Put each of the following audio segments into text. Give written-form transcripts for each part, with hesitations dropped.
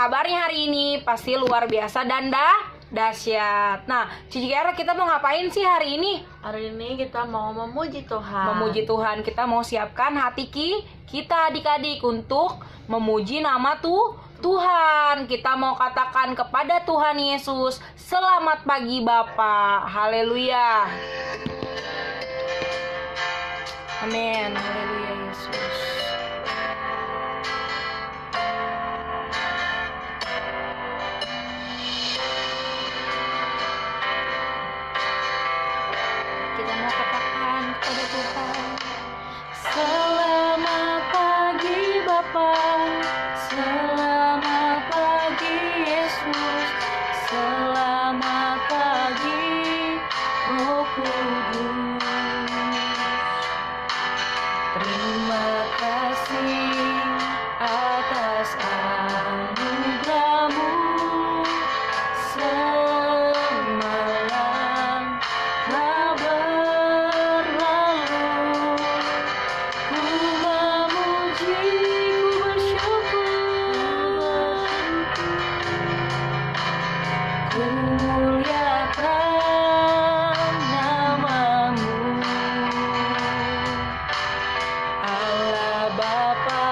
kabarnya hari ini? Pasti luar biasa dan dahsyat. Nah, Cici Kiara, kita mau ngapain sih hari ini? Hari ini kita mau memuji Tuhan. Memuji Tuhan. Kita mau siapkan hati kita adik-adik untuk memuji nama Tuhan. Kita mau katakan kepada Tuhan Yesus, selamat pagi Bapa. Haleluya. Amin. Haleluya Yesus. Kita mau katakan kepada Tuhan, selamat pagi Bapa, selamat pagi Yesus, selamat pagi Roh Kudus. Terima kasih atas anugerah-Mu. Semalam telah berlalu, ku memuji, ku bersyukur, ku muliakan nama-Mu. Allah Bapa,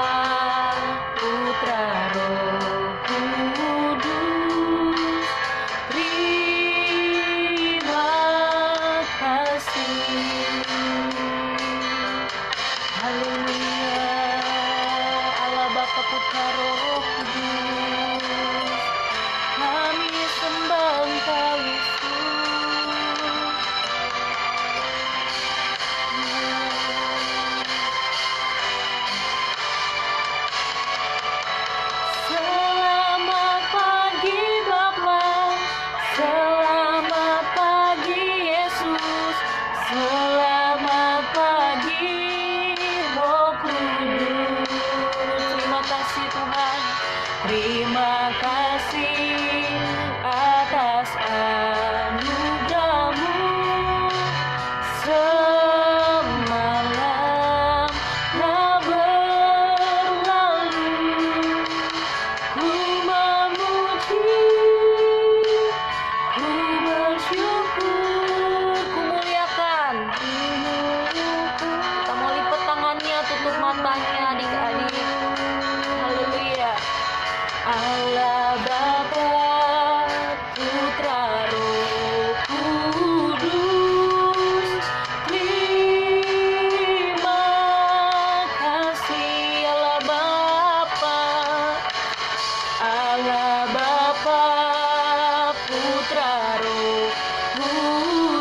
Putra, Roh Kudus, terima kasih. Haleluya. Allah Bapa, Putra, Roh Kudus, kami sembah Engkau Yesus. Selamat pagi Bapa, selamat pagi Yesus, selamat pagi Roh Kudus. Terima kasih Tuhan, terima kasih atas anugerah-Mu. Semalam telah berlalu, ku memuji, ku bersyukur, ku muliakan. Kita mau lipat tangannya, tutup matanya adik-adik. Haleluya. Allah Bapa, Putra, Roh Kudus, terima kasih. Allah Bapa, Allah Bapa, Putra, Roh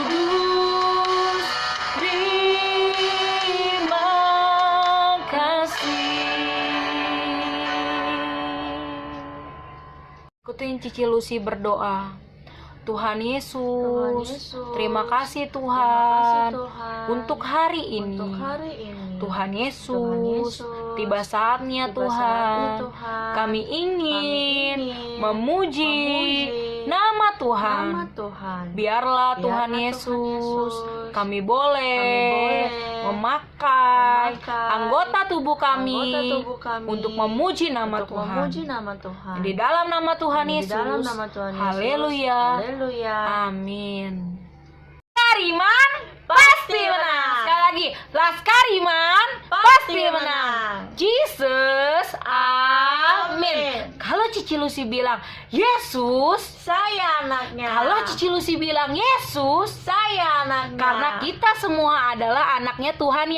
Kudus, terima kasih. Ikutin Cici Lucy berdoa. Tuhan Yesus, terima kasih Tuhan, untuk hari ini. Tuhan Yesus, tiba saatnya Tuhan, kami ingin memuji nama Tuhan. Biarlah Tuhan Yesus, kami boleh memakai anggota tubuh kami untuk memuji nama Tuhan. Di dalam nama Tuhan Yesus. Haleluya. Amin. Laskariman pasti menang. Sekali lagi, Laskariman pasti menang. Jesus, amin. Kalau Cici Lucy bilang Yesus, Saya anaknya. kalau Cici Lucy bilang Yesus, Saya anaknya. karena kita semua adalah anaknya Tuhan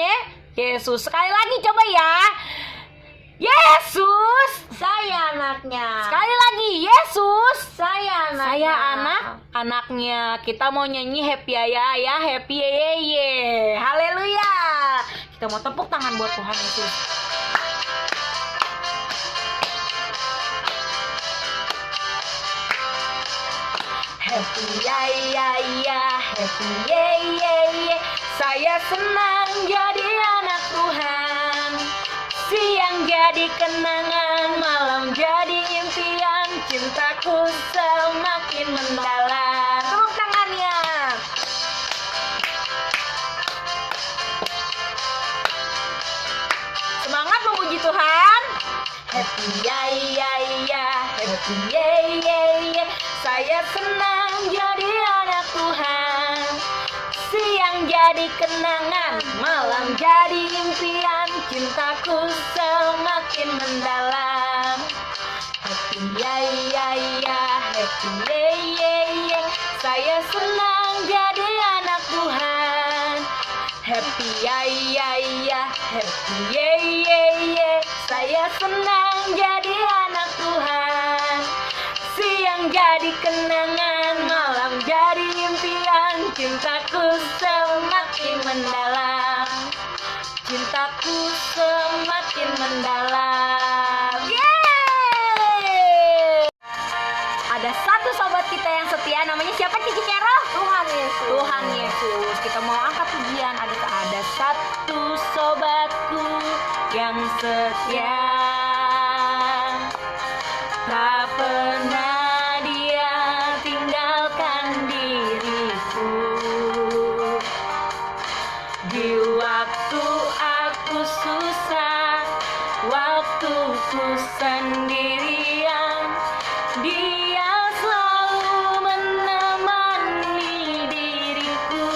Yesus. Sekali lagi coba ya. Yesus, Saya anaknya. sekali lagi Yesus, Saya anaknya. saya anaknya. Kita mau nyanyi happy ya, happy ye. Haleluya. Kita mau tepuk tangan buat Tuhan Yesus. Happy ya, happy ye. Saya senang jadi anak Tuhan. Siang jadi kenangan, malam jadi impian, cintaku semakin mendalam. Tepuk tangannya. Semangat memuji Tuhan. Happy ya, happy happy yeah yeah yeah. Saya senang jadi anak Tuhan. Siang jadi kenangan, malam jadi impian, cintaku semakin mendalam. Happy yeah yeah yeah, happy yeah yeah yeah. Saya senang jadi anak Tuhan. Happy yeah yeah yeah, happy yeah yeah yeah. Saya senang jadi anak Tuhan. Siang jadi kenangan, malam jadi impian, cintaku semakin mendalam. Cintaku semakin mendalam. Yeay! Ada satu sobat kita yang setia, namanya siapa Cici Kero? Tuhan Yesus. Tuhan Yesus. Kita mau angkat pujian. Ada satu sobatku yang setia, tak pernah dia tinggalkan diriku. Di waktu aku susah, waktuku sendirian, dia selalu menemani diriku.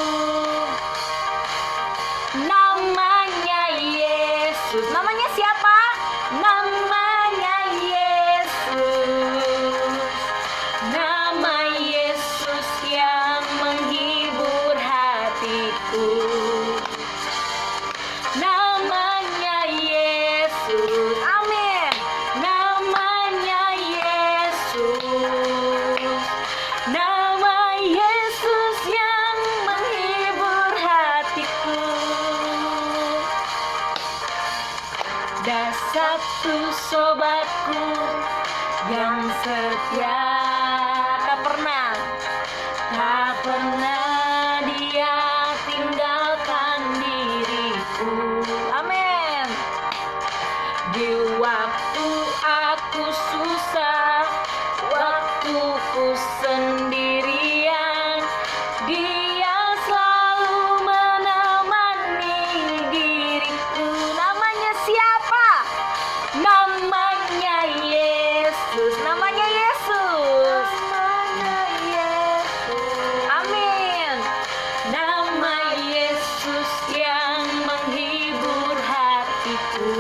Namanya Yesus. Namanya siapa? Namanya Yesus. Nama Yesus yang menghibur hatiku. Namanya Yesus. Amin. Namanya Yesus. Nama Yesus yang menghibur hatiku. Ada satu sobatku yang setia, tak pernah dia tinggalkan diriku. Amin. Di waktu aku susah, waktuku sendirian, dia selalu menemani diriku. Namanya siapa? Namanya Yesus. Namanya Yesus. Namanya Yesus. Amin. Nama Yesus yang menghibur hatiku.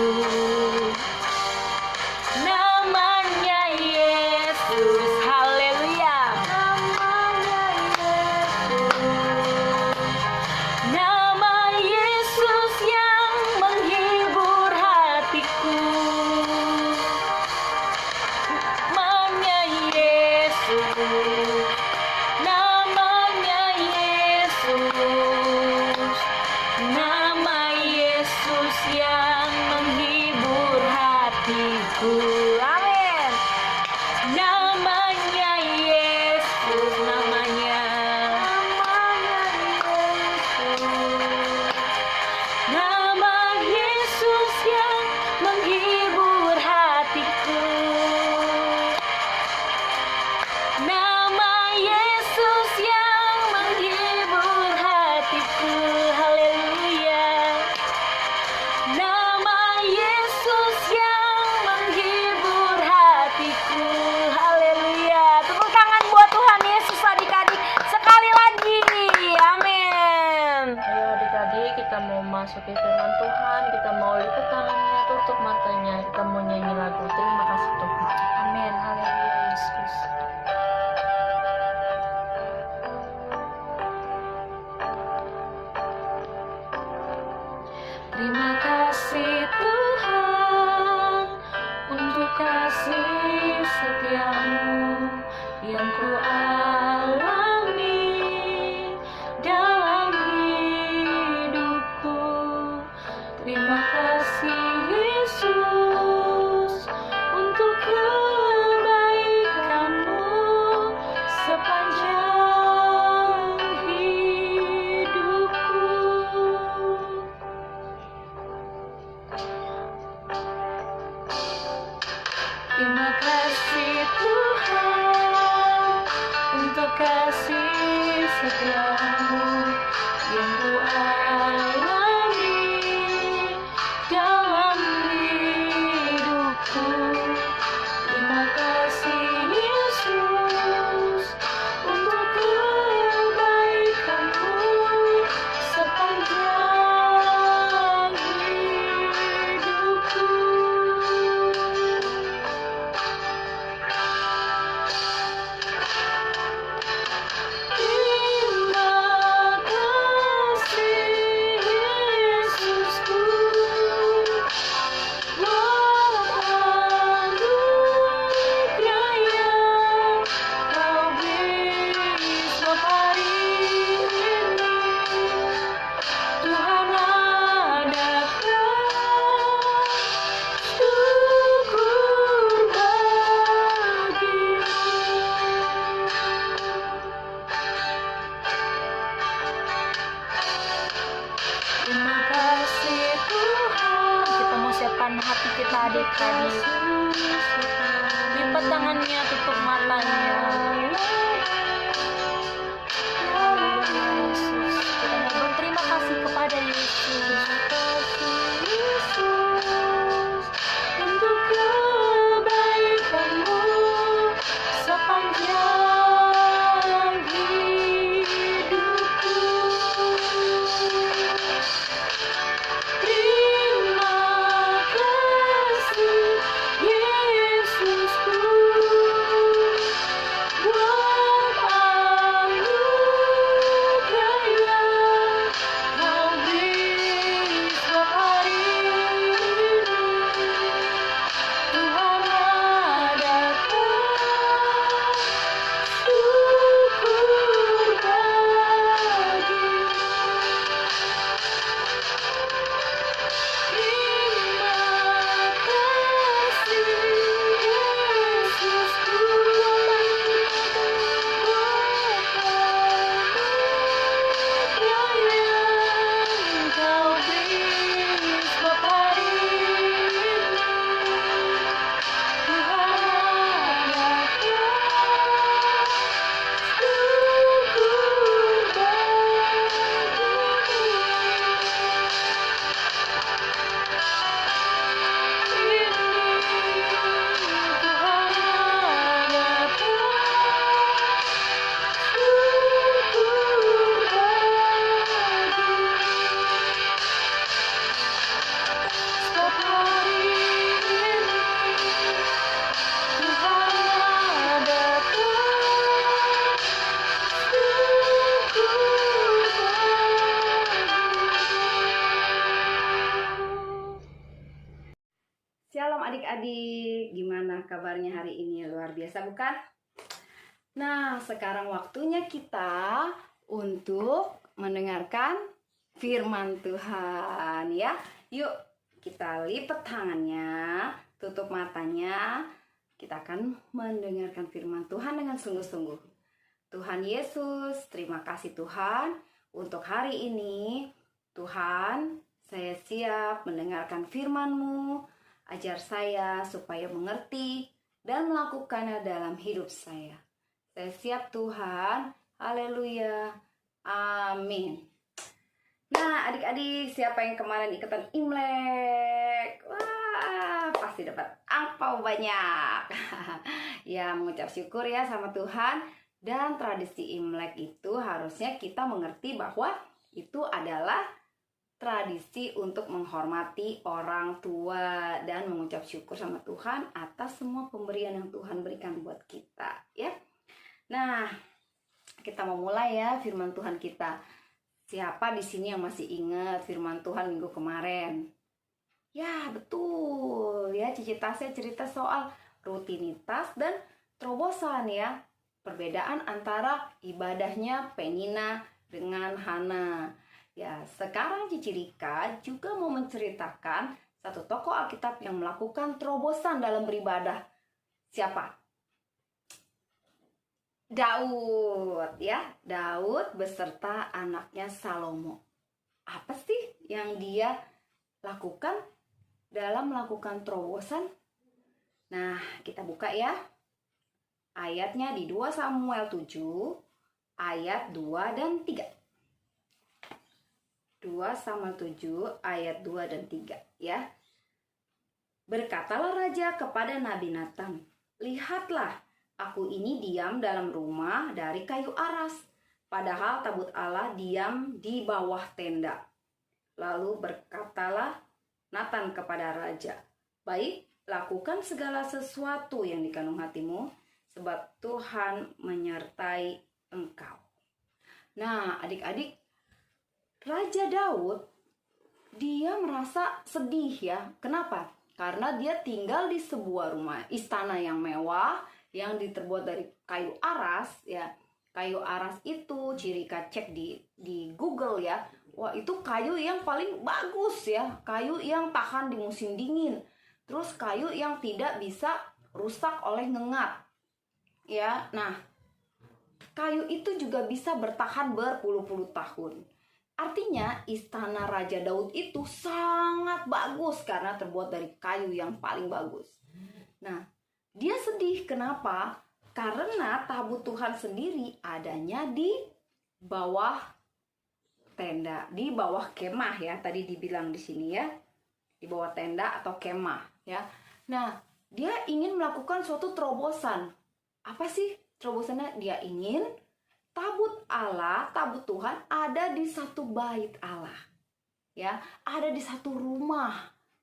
Namanya Yesus. Haleluya. Namanya Yesus. Nama Yesus yang menghibur hatiku. Namanya Yesus. Namanya Yesus. Nama Yesus yang menghibur hatiku. Amin. Namanya Yesus. Namanya Yesus. Nama Yesus yang menghibur hatiku. Nama Yesus yang menghibur hatiku. Haleluya. Nama Yesus yang menghibur hatiku. Haleluya. Tepuk tangan buat Tuhan Yesus adik-adik sekali lagi. Amin. Ayo adik-adik, kita mau masuk ke firman Tuhan. Kita mau lipat tangannya, tutup matanya. Kita mau nyanyi lagu. Terima kasih Tuhan. Amin. Haleluya Yesus. Terima kasih Tuhan untuk kasih setiamu yang ku alami dalam hidupku. Terima kasih Yesus untuk kebaikanmu sepanjang hidupku. Terima kasih Tuhan siapkan hati kita adik-adik. Lipat tangannya, tutup matanya. Haleluya Yesus. Kita mau berterima kasih kepada Yesus. Untuk kebaikan-Mu sepanjang hidupku. Terima kasih Yesusku buat anugerah yang Kau beri setiap hari ini. Tuhan adakan syukur bagimu. Terima kasih Yesusku buat anugerah yang Kau beri setiap hari ini. Tuhan adakan syukur setiap hari ini. Tuhan adakan syukur bagimu. Shalom adik-adik, gimana kabarnya hari ini? Luar biasa bukan? Nah, sekarang waktunya kita untuk mendengarkan firman Tuhan ya. Yuk, kita lipat tangannya, tutup matanya. Kita akan mendengarkan firman Tuhan dengan sungguh-sungguh. Tuhan Yesus, terima kasih Tuhan untuk hari ini. Tuhan, saya siap mendengarkan firman-Mu. Ajar saya supaya mengerti dan melakukannya dalam hidup saya. Saya siap Tuhan. Haleluya. Amin. Nah, adik-adik, siapa yang kemarin ikutan Imlek? Wah, pasti dapat angpau banyak. Ya, mengucap syukur ya sama Tuhan. Dan tradisi Imlek itu harusnya kita mengerti bahwa itu adalah tradisi untuk menghormati orang tua dan mengucap syukur sama Tuhan atas semua pemberian yang Tuhan berikan buat kita, ya. Nah, kita mau mulai ya firman Tuhan kita. Siapa di sini yang masih ingat firman Tuhan minggu kemarin? Ya, betul. Ya, Cici Tasya cerita soal rutinitas dan terobosan ya. Perbedaan antara ibadahnya Penina dengan Hana. Ya, sekarang Cici Rika juga mau menceritakan satu tokoh Alkitab yang melakukan terobosan dalam beribadah. Siapa? Daud ya. Daud beserta anaknya Salomo. Apa sih yang dia lakukan dalam melakukan terobosan? Nah, kita buka ya. Ayatnya di 2 Samuel 7 ayat 2 dan 3. 2 Samuel 7 ayat 2 dan 3 ya. Berkatalah raja kepada Nabi Nathan, "Lihatlah, aku ini diam dalam rumah dari kayu aras, padahal tabut Allah diam di bawah tenda." Lalu berkatalah Nathan kepada raja, "Baik, lakukan segala sesuatu yang dikandung hatimu, sebab Tuhan menyertai engkau." Nah, adik-adik, Raja Daud, dia merasa sedih ya. Kenapa? Karena dia tinggal di sebuah rumah istana yang mewah, yang terbuat dari kayu aras ya. Kayu aras itu ciri cek di Google ya. Wah, itu kayu yang paling bagus ya. Kayu yang tahan di musim dingin. Terus kayu yang tidak bisa rusak oleh ngengat. Ya, nah, kayu itu juga bisa bertahan berpuluh-puluh tahun. Artinya istana Raja Daud itu sangat bagus karena terbuat dari kayu yang paling bagus. Nah, dia sedih. Kenapa? Karena tabut Tuhan sendiri adanya di bawah tenda, di bawah kemah ya. Tadi dibilang di sini ya, di bawah tenda atau kemah ya. Nah, dia ingin melakukan suatu terobosan. Apa sih terobosannya? Dia ingin tabut Allah, tabut Tuhan ada di satu bait Allah. Ya, ada di satu rumah,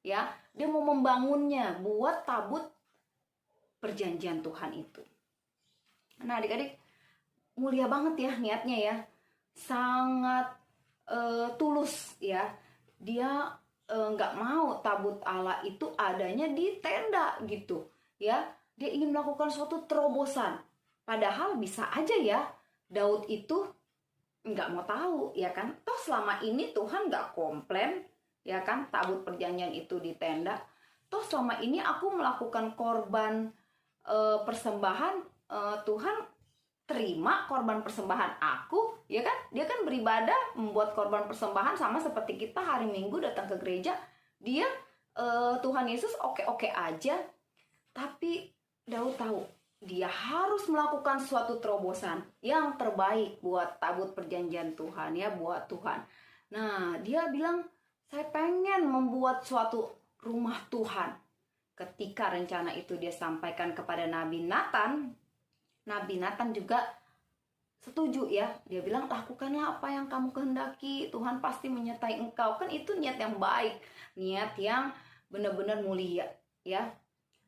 ya. Dia mau membangunnya buat tabut perjanjian Tuhan itu. Nah, adik-adik, mulia banget ya niatnya ya. Sangat tulus ya. Dia nggak mau tabut Allah itu adanya di tenda gitu, ya. Dia ingin melakukan suatu terobosan. Padahal bisa aja ya Daud itu nggak mau tahu, ya kan? Toh selama ini Tuhan nggak komplain, ya kan? Tabut perjanjian itu di tenda. Toh selama ini aku melakukan korban persembahan, Tuhan terima korban persembahan aku, ya kan? Dia kan beribadah, membuat korban persembahan sama seperti kita hari Minggu datang ke gereja. Dia Tuhan Yesus oke-oke aja. Tapi Daud tahu dia harus melakukan suatu terobosan yang terbaik buat tabut perjanjian Tuhan ya, buat Tuhan. Nah, dia bilang, saya pengen membuat suatu rumah Tuhan. Ketika rencana itu dia sampaikan kepada Nabi Nathan juga setuju ya. Dia bilang, lakukanlah apa yang kamu kehendaki, Tuhan pasti menyertai engkau. Kan itu niat yang baik, niat yang benar-benar mulia ya.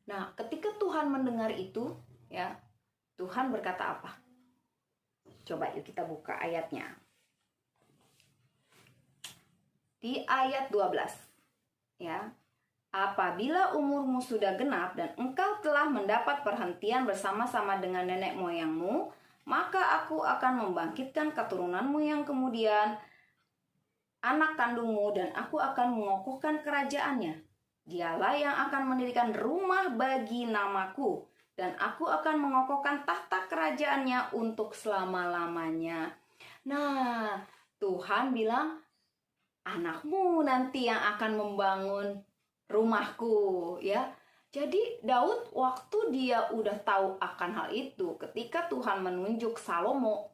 Nah, ketika Tuhan mendengar itu, ya, Tuhan berkata apa? Coba yuk kita buka ayatnya. Di ayat 12. Ya. Apabila umurmu sudah genap dan engkau telah mendapat perhentian bersama-sama dengan nenek moyangmu, maka aku akan membangkitkan keturunanmu yang kemudian anak kandungmu dan aku akan mengokohkan kerajaannya. Dialah yang akan mendirikan rumah bagi namaku. Dan aku akan mengokohkan tahta kerajaannya untuk selama-lamanya. Nah, Tuhan bilang, anakmu nanti yang akan membangun rumahku, ya. Jadi Daud waktu dia udah tahu akan hal itu, ketika Tuhan menunjuk Salomo,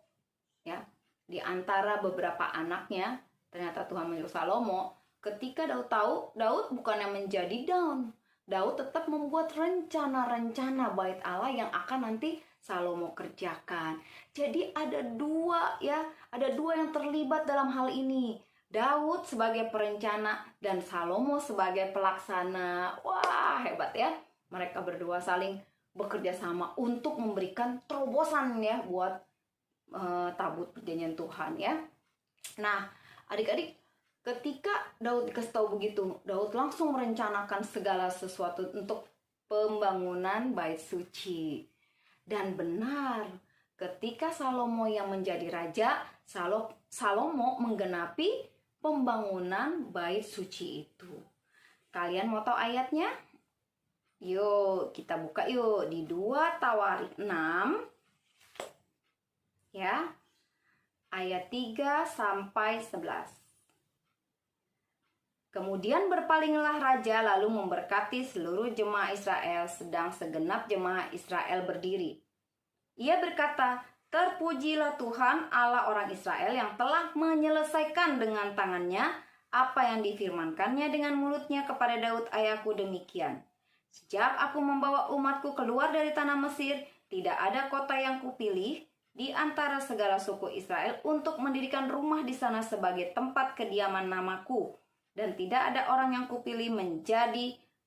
ya, di antara beberapa anaknya, ternyata Tuhan menunjuk Salomo. Ketika Daud tahu, Daud bukannya menjadi down. Daud tetap membuat rencana-rencana bait Allah yang akan nanti Salomo kerjakan. Jadi ada dua yang terlibat dalam hal ini. Daud sebagai perencana dan Salomo sebagai pelaksana. Wah, hebat ya. Mereka berdua saling bekerja sama untuk memberikan terobosan ya buat tabut perjanjian Tuhan ya. Nah, adik-adik, ketika Daud dikasih tahu begitu, Daud langsung merencanakan segala sesuatu untuk pembangunan bait suci. Dan benar, ketika Salomo yang menjadi raja, Salomo menggenapi pembangunan bait suci itu. Kalian mau tahu ayatnya? Yuk, kita buka yuk di 2 Tawarik 6. Ya. Ayat 3 sampai 11. Kemudian berpalinglah raja lalu memberkati seluruh jemaah Israel sedang segenap jemaah Israel berdiri. Ia berkata, terpujilah Tuhan Allah orang Israel yang telah menyelesaikan dengan tangannya apa yang difirmankannya dengan mulutnya kepada Daud ayahku demikian. Sejak aku membawa umatku keluar dari tanah Mesir, tidak ada kota yang kupilih di antara segala suku Israel untuk mendirikan rumah di sana sebagai tempat kediaman namaku. Dan tidak ada orang yang kupilih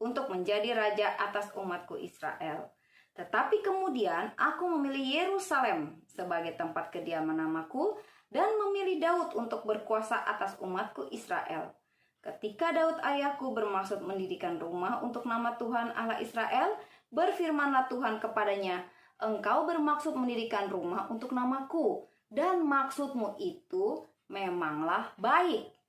untuk menjadi raja atas umatku Israel. Tetapi kemudian aku memilih Yerusalem sebagai tempat kediaman namaku dan memilih Daud untuk berkuasa atas umatku Israel. Ketika Daud ayahku bermaksud mendirikan rumah untuk nama Tuhan Allah Israel, berfirmanlah Tuhan kepadanya, engkau bermaksud mendirikan rumah untuk namaku, dan maksudmu itu memanglah baik.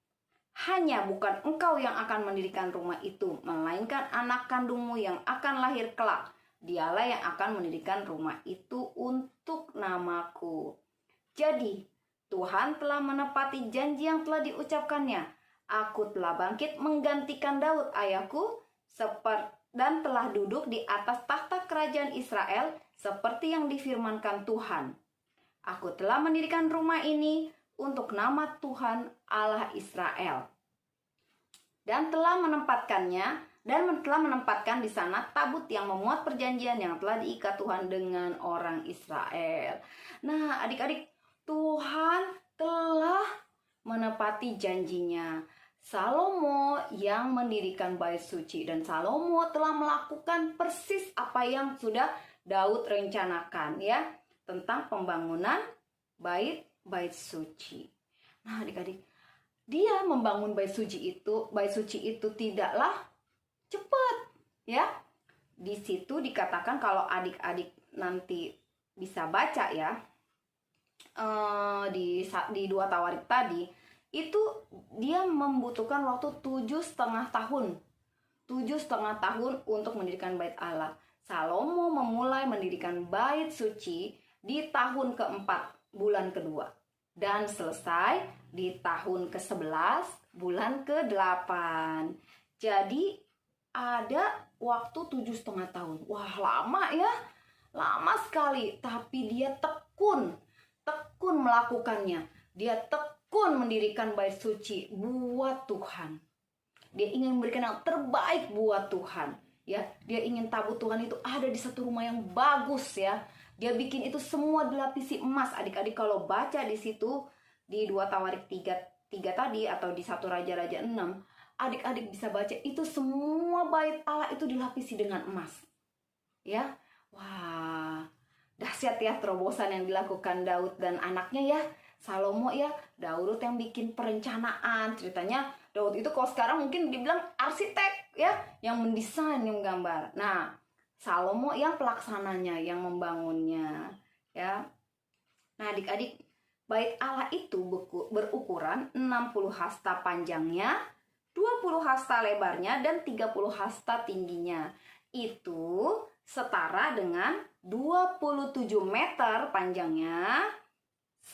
Hanya bukan engkau yang akan mendirikan rumah itu, melainkan anak kandungmu yang akan lahir kelak. Dialah yang akan mendirikan rumah itu untuk namaku. Jadi, Tuhan telah menepati janji yang telah diucapkannya. Aku telah bangkit menggantikan Daud ayahku dan telah duduk di atas tahta kerajaan Israel seperti yang difirmankan Tuhan. Aku telah mendirikan rumah ini untuk nama Tuhan Allah Israel. Dan telah menempatkan di sana tabut yang memuat perjanjian yang telah diikat Tuhan dengan orang Israel. Nah, adik-adik, Tuhan telah menepati janjinya. Salomo yang mendirikan bait suci, dan Salomo telah melakukan persis apa yang sudah Daud rencanakan, ya, tentang pembangunan bait suci. Nah, adik-adik, dia membangun bait suci itu tidaklah cepat, ya. Di situ dikatakan, kalau adik-adik nanti bisa baca, ya, di 2 Tawarik tadi, itu dia membutuhkan waktu 7,5 tahun. 7,5 tahun untuk mendirikan bait Allah. Salomo memulai mendirikan bait suci di tahun ke-4, bulan kedua, dan selesai di tahun ke-11, bulan ke-8. Jadi ada waktu 7,5 tahun. Wah, lama ya, lama sekali. Tapi dia tekun melakukannya. Dia tekun mendirikan bait suci buat Tuhan. Dia ingin memberikan yang terbaik buat Tuhan, ya. Dia ingin tabut Tuhan itu ada di satu rumah yang bagus, ya. Dia bikin itu semua dilapisi emas. Adik-adik kalau baca di situ di 2 Tawarik 3 tadi, atau di 1 Raja-Raja 6, adik-adik bisa baca itu semua bait Allah itu dilapisi dengan emas, ya. Wah, dahsyat ya terobosan yang dilakukan Daud dan anaknya, ya, Salomo, ya. Daud yang bikin perencanaan. Ceritanya Daud itu kalau sekarang mungkin dibilang arsitek, ya, yang mendesain, yang menggambar. Nah, Salomo yang pelaksananya, yang membangunnya, ya. Nah, adik-adik, bait Allah itu berukuran 60 hasta panjangnya, 20 hasta lebarnya, dan 30 hasta tingginya. Itu setara dengan 27 meter panjangnya,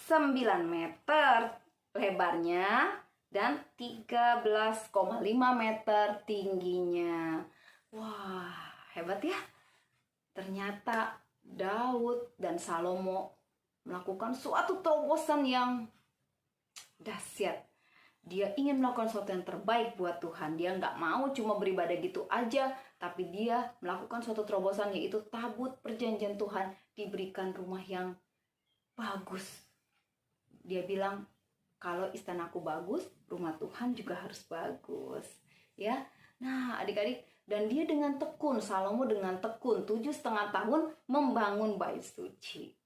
9 meter lebarnya, dan 13,5 meter tingginya. Wah, hebat ya. Ternyata Daud dan Salomo melakukan suatu terobosan yang dahsyat. Dia ingin melakukan sesuatu yang terbaik buat Tuhan. Dia nggak mau cuma beribadah gitu aja, tapi dia melakukan suatu terobosan, yaitu tabut perjanjian Tuhan diberikan rumah yang bagus. Dia bilang, kalau istanaku bagus, rumah Tuhan juga harus bagus, ya. Nah, adik-adik, dan dia dengan tekun, Salomo dengan tekun 7,5 tahun membangun bait suci.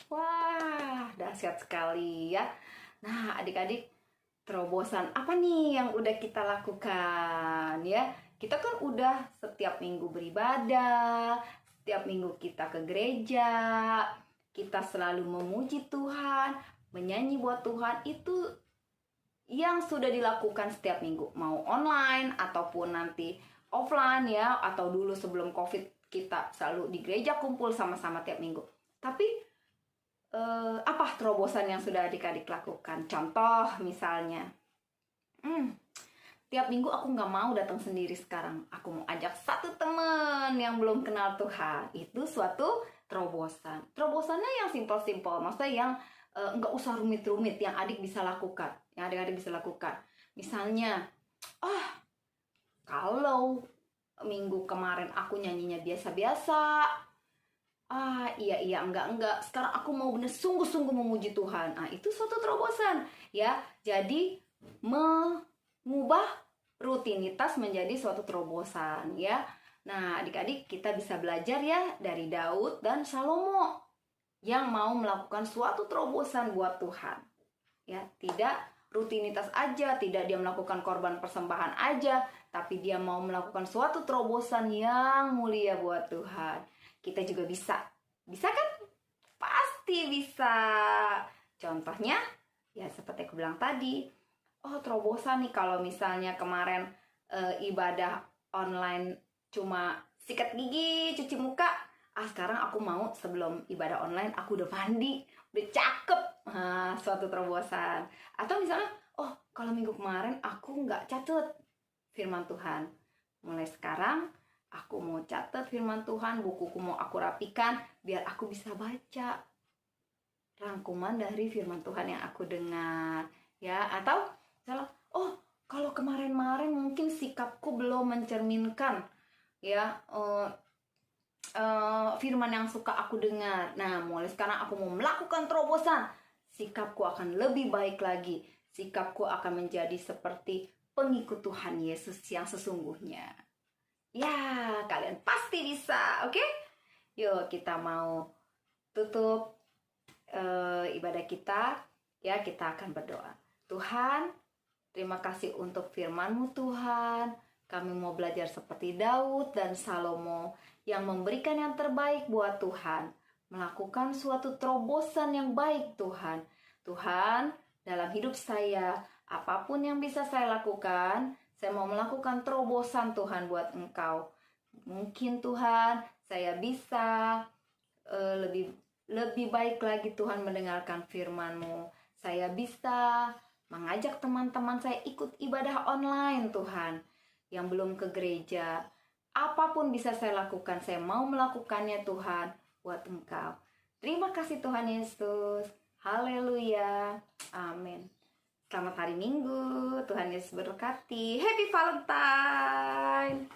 Wah, dahsyat sekali, ya. Nah, adik-adik, terobosan apa nih yang udah kita lakukan, ya? Kita kan udah setiap minggu beribadah, setiap minggu kita ke gereja, kita selalu memuji Tuhan, menyanyi buat Tuhan. Itu yang sudah dilakukan setiap minggu, mau online ataupun nanti offline, ya, atau dulu sebelum COVID kita selalu di gereja kumpul sama-sama tiap minggu. Tapi apa terobosan yang sudah adik-adik lakukan? Contoh misalnya, tiap minggu aku nggak mau datang sendiri sekarang. Aku mau ajak satu teman yang belum kenal Tuhan. Itu suatu terobosan. Terobosannya yang simpel-simpel, maksudnya yang nggak usah rumit-rumit, yang adik bisa lakukan, yang adik-adik bisa lakukan. Misalnya, kalau minggu kemarin aku nyanyinya biasa-biasa, iya enggak, sekarang aku mau bener sungguh-sungguh memuji Tuhan. Itu suatu terobosan, ya. Jadi mengubah rutinitas menjadi suatu terobosan, ya. Nah, adik-adik, kita bisa belajar, ya, dari Daud dan Salomo yang mau melakukan suatu terobosan buat Tuhan, ya. Tidak rutinitas aja, tidak dia melakukan korban persembahan aja, tapi dia mau melakukan suatu terobosan yang mulia buat Tuhan. Kita juga bisa kan? Pasti bisa. Contohnya, ya seperti aku bilang tadi, terobosan nih kalau misalnya kemarin ibadah online cuma sikat gigi, cuci muka, sekarang aku mau sebelum ibadah online aku udah mandi, udah cakep. Nah, suatu terobosan. Atau misalnya, oh kalau minggu kemarin aku nggak catat firman Tuhan, mulai sekarang aku mau catat firman Tuhan, bukuku mau aku rapikan biar aku bisa baca rangkuman dari firman Tuhan yang aku dengar, ya. Atau misalnya, oh kalau kemarin-kemarin mungkin sikapku belum mencerminkan, ya, firman yang suka aku dengar. Nah, mulai sekarang aku mau melakukan terobosan. Sikapku akan lebih baik lagi. Sikapku akan menjadi seperti pengikut Tuhan Yesus yang sesungguhnya. Ya, kalian pasti bisa, oke? Yuk, kita mau tutup ibadah kita, ya. Kita akan berdoa. Tuhan, terima kasih untuk firman-Mu Tuhan. Kami mau belajar seperti Daud dan Salomo yang memberikan yang terbaik buat Tuhan, melakukan suatu terobosan yang baik Tuhan. Tuhan, dalam hidup saya, apapun yang bisa saya lakukan, saya mau melakukan terobosan Tuhan buat Engkau. Mungkin Tuhan, saya bisa lebih baik lagi Tuhan mendengarkan firman-Mu. Saya bisa mengajak teman-teman saya ikut ibadah online Tuhan, yang belum ke gereja. Apapun bisa saya lakukan, saya mau melakukannya Tuhan buat Engkau. Terima kasih Tuhan Yesus. Haleluya. Amin. Selamat hari Minggu. Tuhan Yesus berkati. Happy Valentine.